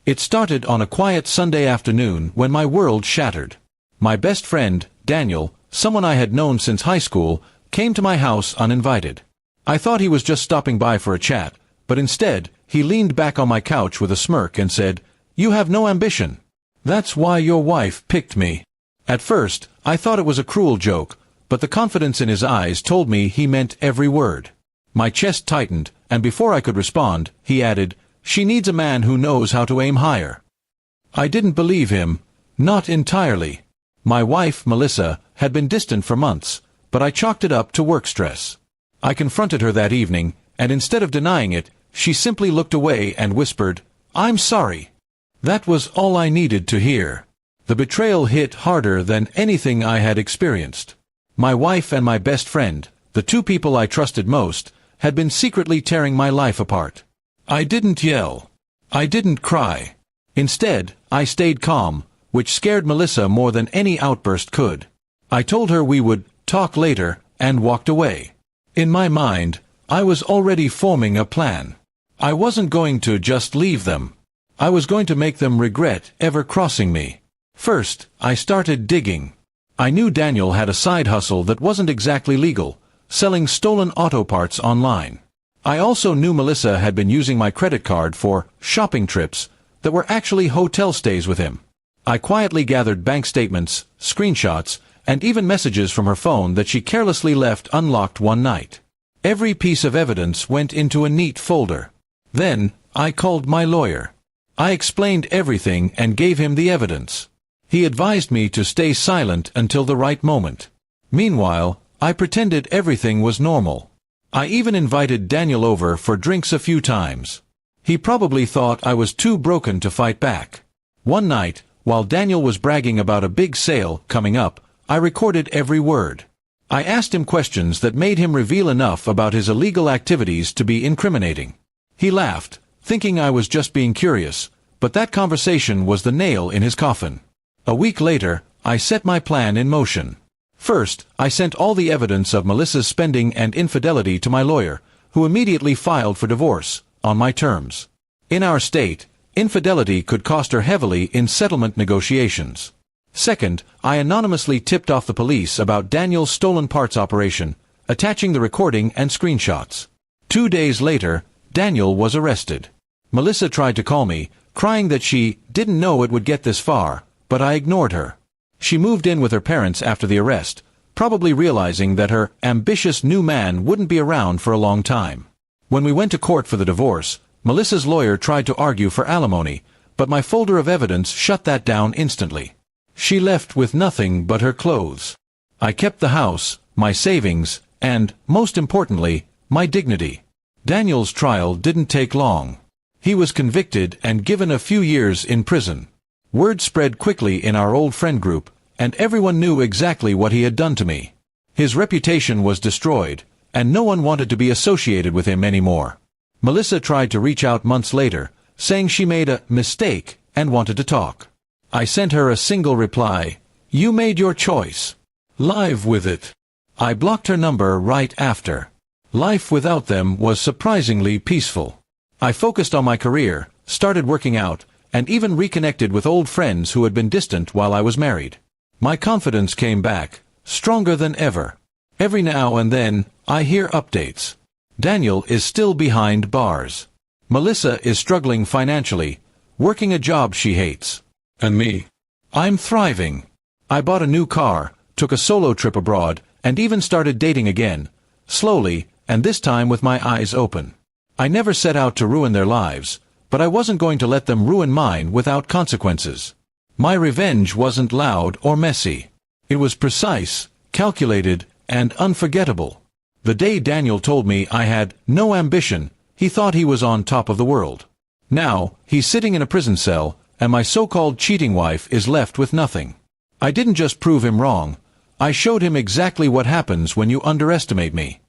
It started on a quiet Sunday afternoon when my world shattered. My best friend, Daniel, someone I had known since high school, came to my house uninvited. I thought he was just stopping by for a chat, but instead, he leaned back on my couch with a smirk and said, "You have no ambition. That's why your wife picked me." At first, I thought it was a cruel joke, but the confidence in his eyes told me he meant every word. My chest tightened, and before I could respond, he added, "She needs a man who knows how to aim higher." I didn't believe him. Not entirely. My wife, Melissa, had been distant for months, but I chalked it up to work stress. I confronted her that evening, and instead of denying it, she simply looked away and whispered, "I'm sorry." That was all I needed to hear. The betrayal hit harder than anything I had experienced. My wife and my best friend, the two people I trusted most, had been secretly tearing my life apart. I didn't yell. I didn't cry. Instead, I stayed calm, which scared Melissa more than any outburst could. I told her we would talk later, and walked away. In my mind, I was already forming a plan. I wasn't going to just leave them. I was going to make them regret ever crossing me. First, I started digging. I knew Daniel had a side hustle that wasn't exactly legal, selling stolen auto parts online. I also knew Melissa had been using my credit card for shopping trips that were actually hotel stays with him. I quietly gathered bank statements, screenshots, and even messages from her phone that she carelessly left unlocked one night. Every piece of evidence went into a neat folder. Then, I called my lawyer. I explained everything and gave him the evidence. He advised me to stay silent until the right moment. Meanwhile, I pretended everything was normal. I even invited Daniel over for drinks a few times. He probably thought I was too broken to fight back. One night, while Daniel was bragging about a big sale coming up, I recorded every word. I asked him questions that made him reveal enough about his illegal activities to be incriminating. He laughed, thinking I was just being curious, but that conversation was the nail in his coffin. A week later, I set my plan in motion. First, I sent all the evidence of Melissa's spending and infidelity to my lawyer, who immediately filed for divorce, on my terms. In our state, infidelity could cost her heavily in settlement negotiations. Second, I anonymously tipped off the police about Daniel's stolen parts operation, attaching the recording and screenshots. 2 days later, Daniel was arrested. Melissa tried to call me, crying that she didn't know it would get this far, but I ignored her. She moved in with her parents after the arrest, probably realizing that her ambitious new man wouldn't be around for a long time. When we went to court for the divorce, Melissa's lawyer tried to argue for alimony, but my folder of evidence shut that down instantly. She left with nothing but her clothes. I kept the house, my savings, and, most importantly, my dignity. Daniel's trial didn't take long. He was convicted and given a few years in prison. Word spread quickly in our old friend group, and everyone knew exactly what he had done to me. His reputation was destroyed, and no one wanted to be associated with him anymore. Melissa tried to reach out months later, saying she made a mistake and wanted to talk. I sent her a single reply, "You made your choice. Live with it." I blocked her number right after. Life without them was surprisingly peaceful. I focused on my career, started working out, and even reconnected with old friends who had been distant while I was married. My confidence came back, stronger than ever. Every now and then, I hear updates. Daniel is still behind bars. Melissa is struggling financially, working a job she hates. And me? I'm thriving. I bought a new car, took a solo trip abroad, and even started dating again, slowly, and this time with my eyes open. I never set out to ruin their lives, but I wasn't going to let them ruin mine without consequences. My revenge wasn't loud or messy. It was precise, calculated, and unforgettable. The day Daniel told me I had no ambition, he thought he was on top of the world. Now, he's sitting in a prison cell, and my so-called cheating wife is left with nothing. I didn't just prove him wrong, I showed him exactly what happens when you underestimate me.